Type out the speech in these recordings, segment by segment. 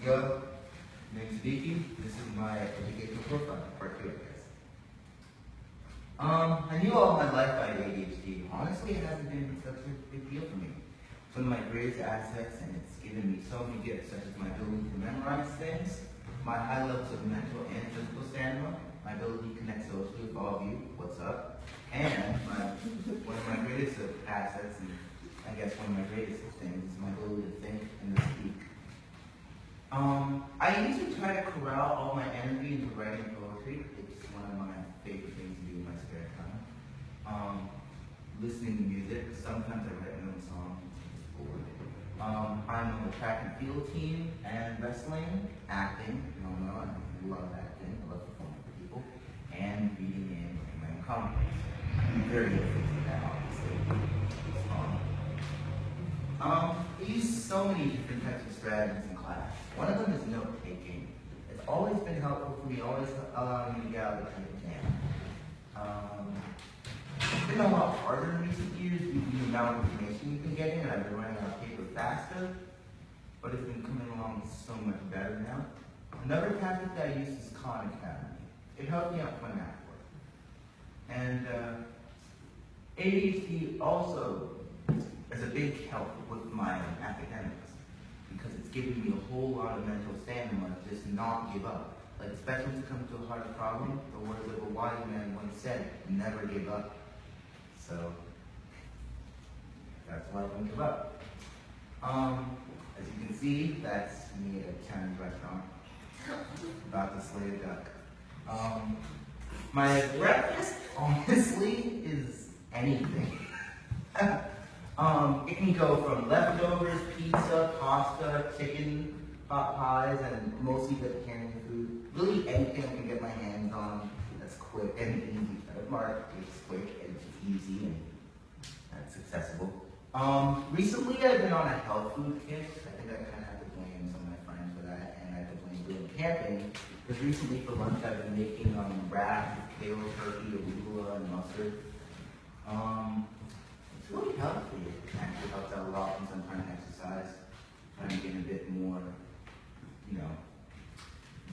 go. My name's Vicky. This is my educational profile, part 2, I guess. I knew all my life I had ADHD. Honestly, it hasn't been such a big deal for me. It's one of my greatest assets, and it's given me so many gifts, such as my ability to memorize things, my high levels of mental and physical stamina, my ability to connect socially with all of you, what's up, and one of my greatest assets, and I guess one of my greatest things, is my ability to think and to speak. I usually try to corral all my energy into writing poetry. It's one of my favorite things to do in my spare time. Listening to music. Sometimes I write my own songs. It's bored. I'm on the track and field team and wrestling, acting. I love acting. I love performing for people, and reading and writing my own comics. I'm very good at that, obviously. We use so many different types of strategies in class. One of them is note taking. It's always been helpful for me, always allowing me to get out of the jam. It's been a lot harder in recent years due to the amount of information you can get in, and I've been running out of paper faster, but it's been coming along so much better now. Another tactic that I use is Khan Academy. It helped me out with my math work. And ADHD also is a big help with my academics, because it's given me a whole lot of mental stamina to just not give up. Like, especially when it comes to a hard problem, the words of a wise man once said, never give up. So, that's why I don't give up. As you can see, that's me at a Chinese restaurant, about to slay a duck. My breakfast, honestly, is anything. It can go from leftovers, pizza, pasta, chicken, pot pies, and mostly vegetarian food. Really anything I can get my hands on that's quick and easy. It's quick and it's easy and that's accessible. Recently I've been on a health food kick. I think I kind of have to blame some of my friends for that, and I have to blame doing camping. Because recently for lunch I've been making wraps with kale, turkey, arugula, and mustard. It's really helpful. It actually helps out a lot when I'm trying to exercise, trying to get a bit more,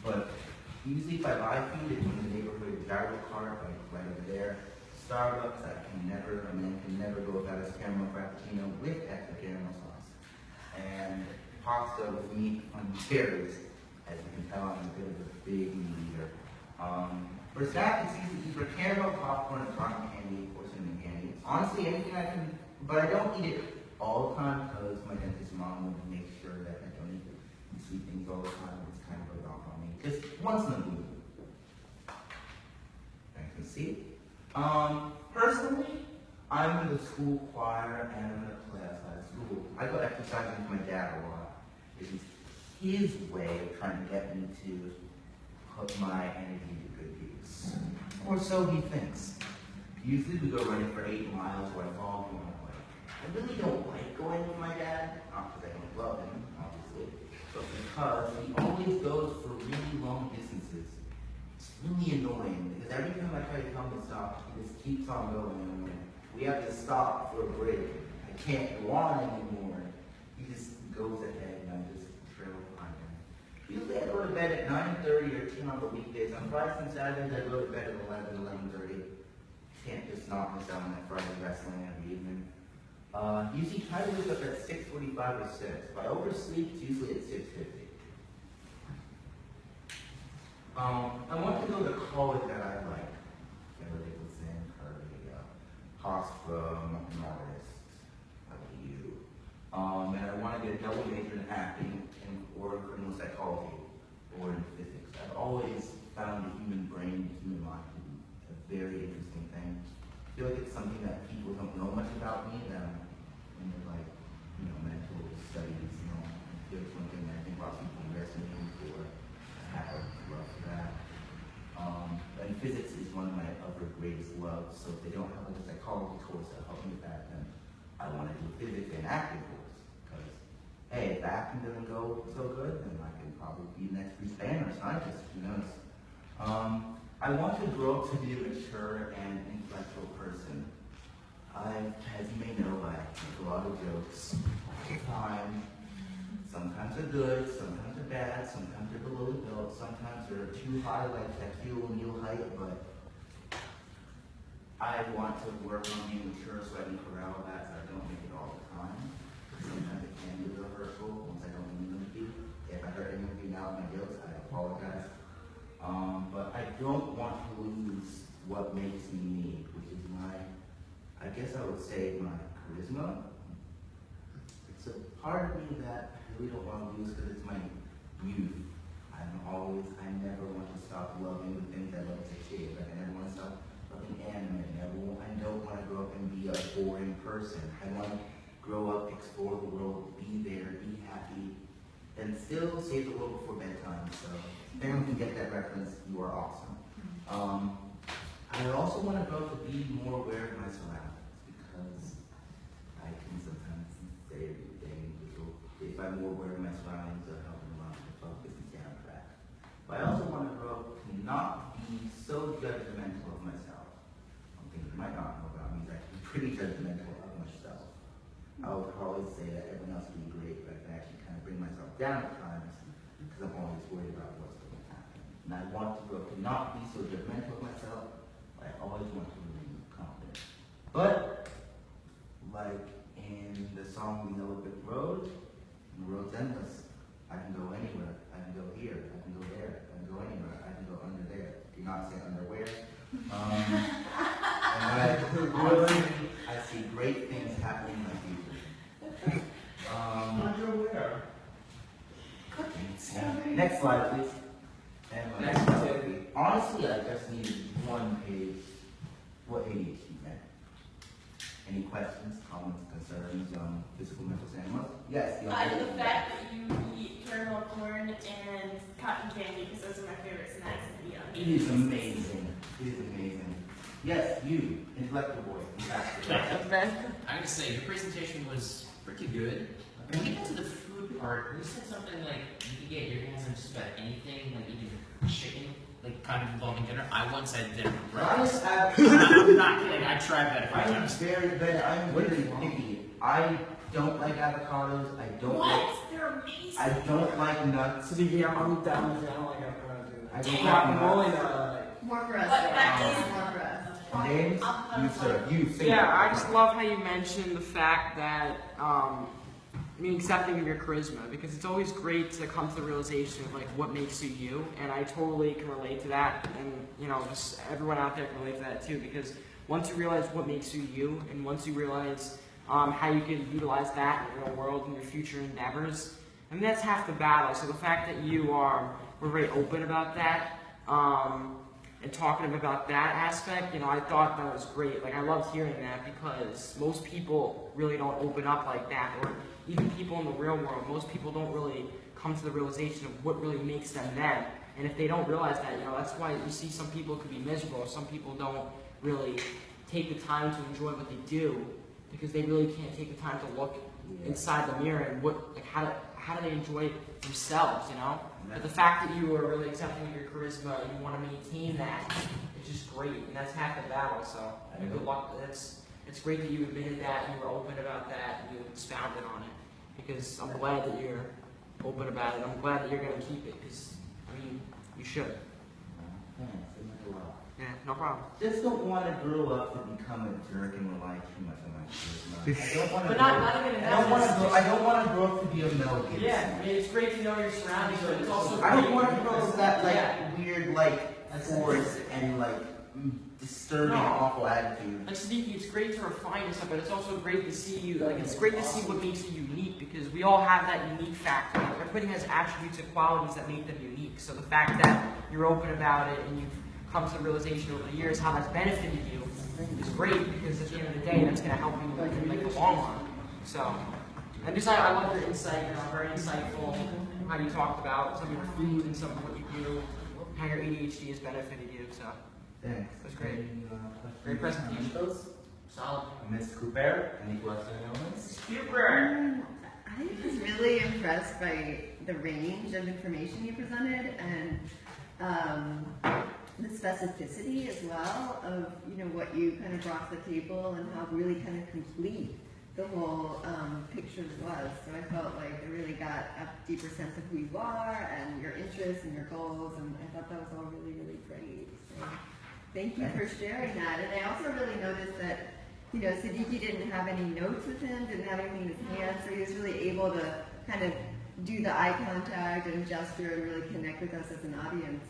But usually if I buy food, it's in the neighborhood gyro cart, like right over there. Starbucks, I can never go without a caramel frappuccino with extra caramel sauce. And pasta with meat on berries. As you can tell, I'm a bit of a big meat eater. For snacks, it's easy to eat for caramel, popcorn, and cotton candy, or cinnamon candy. Honestly, anything I can, but I don't eat it all the time because my dentist mom would make sure that I don't eat sweet things all the time. It's kind of rubbed off on me. Just once in a blue moon. I can see. Personally, I'm in the school choir and I'm in a play outside of school. I go exercising with my dad a lot. This is his way of trying to get me to put my energy to good use. Or so he thinks. Usually we go running for 8 miles where I fall on my way. I really don't like going with my dad, not because I don't love him, obviously, but because he always goes for really long distances. It's really annoying, because every time I try to tell him to stop, he just keeps on going, and we have to stop for a break. I can't go on anymore. He just goes ahead, and I just trail behind him. Usually I go to bed at 9:30 or 10 on the weekdays. On Fridays and Saturdays, I go to bed at 11:30. Can't just knock me down that Friday wrestling every evening. Usually try to wake up at 6:45 or 6. If I oversleep, it's usually at 6:50. I want to go to college that I like. Kimberly Woodson, Curry, Hofstra, Marist, you. And I want to get a double major in acting or criminal psychology or in physics. I've always found the human brain, the human mind to be a very interesting thing. I feel like it's something that people don't know much about me, when they're like, mental studies, I feel it's one thing that I think lots of people invest in me for. I have a love for that. And physics is one of my other greatest loves, so if they don't have a psychology course that help me with that, then I want to do physics and acting course. Because, hey, if acting doesn't go so good, then I can probably be the next Bruce Banner or scientist, who knows. I want to grow up to be a mature and intellectual person. As you may know, I make a lot of jokes all the time. Sometimes they're good, sometimes they're bad, sometimes they're below the belt, sometimes they're too high, like Shaquille O'Neal height, but I want to work on being mature so I can corral that, so I don't make it all the time. Sometimes it can be a little hurtful once I don't mean them to be. If I hurt any of you now with my jokes, I apologize. But I don't want to lose what makes me me, which is I guess I would say my charisma. It's a part of me that I really don't want to lose because it's my youth. I never want to stop loving the things I love as a kid. Like I never want to stop loving anime. I don't want to grow up and be a boring person. I want to grow up, explore the world, be there, be happy, and still save the world before bedtime. So if anyone can get that reference, you are awesome. I also want to grow up to be more aware of my surroundings because I can sometimes say everything. If I'm more aware of my surroundings, it'll help me learn to focus and stay on track. But I also want to grow up to not be so judgmental of myself. One thing you might not know about me is I can be pretty judgmental of myself. I would always say that everyone else can be great, but I can actually kind of bring myself down at times because I'm always worried about what's going to happen. And I want to grow up to not be so judgmental of myself, but I always want to remain confident. But, like in the song We Know a Big Road, the road's endless. I can go anywhere. I can go here. I can go there. I can go anywhere. I can go under there. Do not say underwear. And I see great things happening in my future. Underwear. Cooking. Next slide, please. And Next slide. Honestly, I just needed one page. What ADHD meant. Any questions, comments, concerns on physical, mental stimulus? Yes. The fact that you eat caramel corn and cotton candy, because those are my favorite snacks to eat on. It is amazing. It is amazing. Yes, you, intellectual boy. I gotta say, your presentation was pretty good. When we got to the food part, you said something like you could get your hands on just about anything, like even chicken, like kind of involving dinner. I once had dinner for breakfast. I'm not kidding, I tried that a few I'm times. very picky. I don't like avocados. I don't like. They're amazing. I don't like nuts. So the I'm down with that. I don't like avocado too. I don't Guacamole, like nuts. no. More for us. But that is More for us. Names? You, sir. You, say Yeah, it. I just love how you mentioned the fact that, accepting of your charisma, because it's always great to come to the realization of like what makes you you, and I totally can relate to that, and just everyone out there can relate to that too, because once you realize what makes you you, and once you realize how you can utilize that in the real world in your future endeavors, and that's half the battle. So the fact that we're very open about that, and talking about that aspect, I thought that was great. Like, I loved hearing that because most people really don't open up like that, or even people in the real world, most people don't really come to the realization of what really makes them them. And if they don't realize that, that's why you see some people could be miserable, some people don't really take the time to enjoy what they do because they really can't take the time to look inside the mirror and how do they enjoy themselves, But the fact that you are really accepting of your charisma and you want to maintain that, it's just great, and that's half the battle. So good luck. It's great that you admitted that, and you were open about that, and you expounded on it. Because I'm glad that you're open about it. I'm glad that you're going to keep it, because you should. Thanks. It meant a lot. Yeah, no problem. Just don't want to grow up to become a jerk and rely too much on my charisma. I don't want to. But not even in that. I don't want to grow up to be a Mel Gibson. Yeah, it's great to know your surroundings, but it's also. I don't great want to grow because- up that yeah. weird force and disturbing, awful attitude. Like Siddiqui, it's great to refine yourself, but it's also great to see you. Like, it's great to see what makes you unique, because we all have that unique factor. Everybody has attributes and qualities that make them unique. So the fact that you're open about it and you've come to the realization over the years how that's benefited you is great, because at the end of the day, that's going to help you in the long run. So, and just I love your insight. Very insightful. How you talked about some of your food and some of what you do, how your ADHD has benefited you. So. Thanks. That's great. Great presentation. Solid. Miss Cooper, any questions? Super. I was really impressed by the range of information you presented and the specificity as well of what you kind of brought to the table and how really kind of complete the whole picture was. So I felt like I really got a deeper sense of who you are and your interests and your goals, and I thought that was all really, really great. So thank you for sharing that. And I also really noticed that, you know, Siddiqui didn't have any notes with him, didn't have anything in his hand, so he was really able to kind of do the eye contact and gesture and really connect with us as an audience.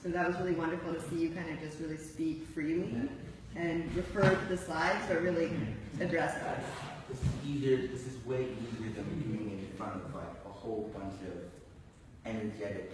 So that was really wonderful to see you kind of just really speak freely and refer to the slides, but really address us. This is easier. This is way easier than being in front of like a whole bunch of energetic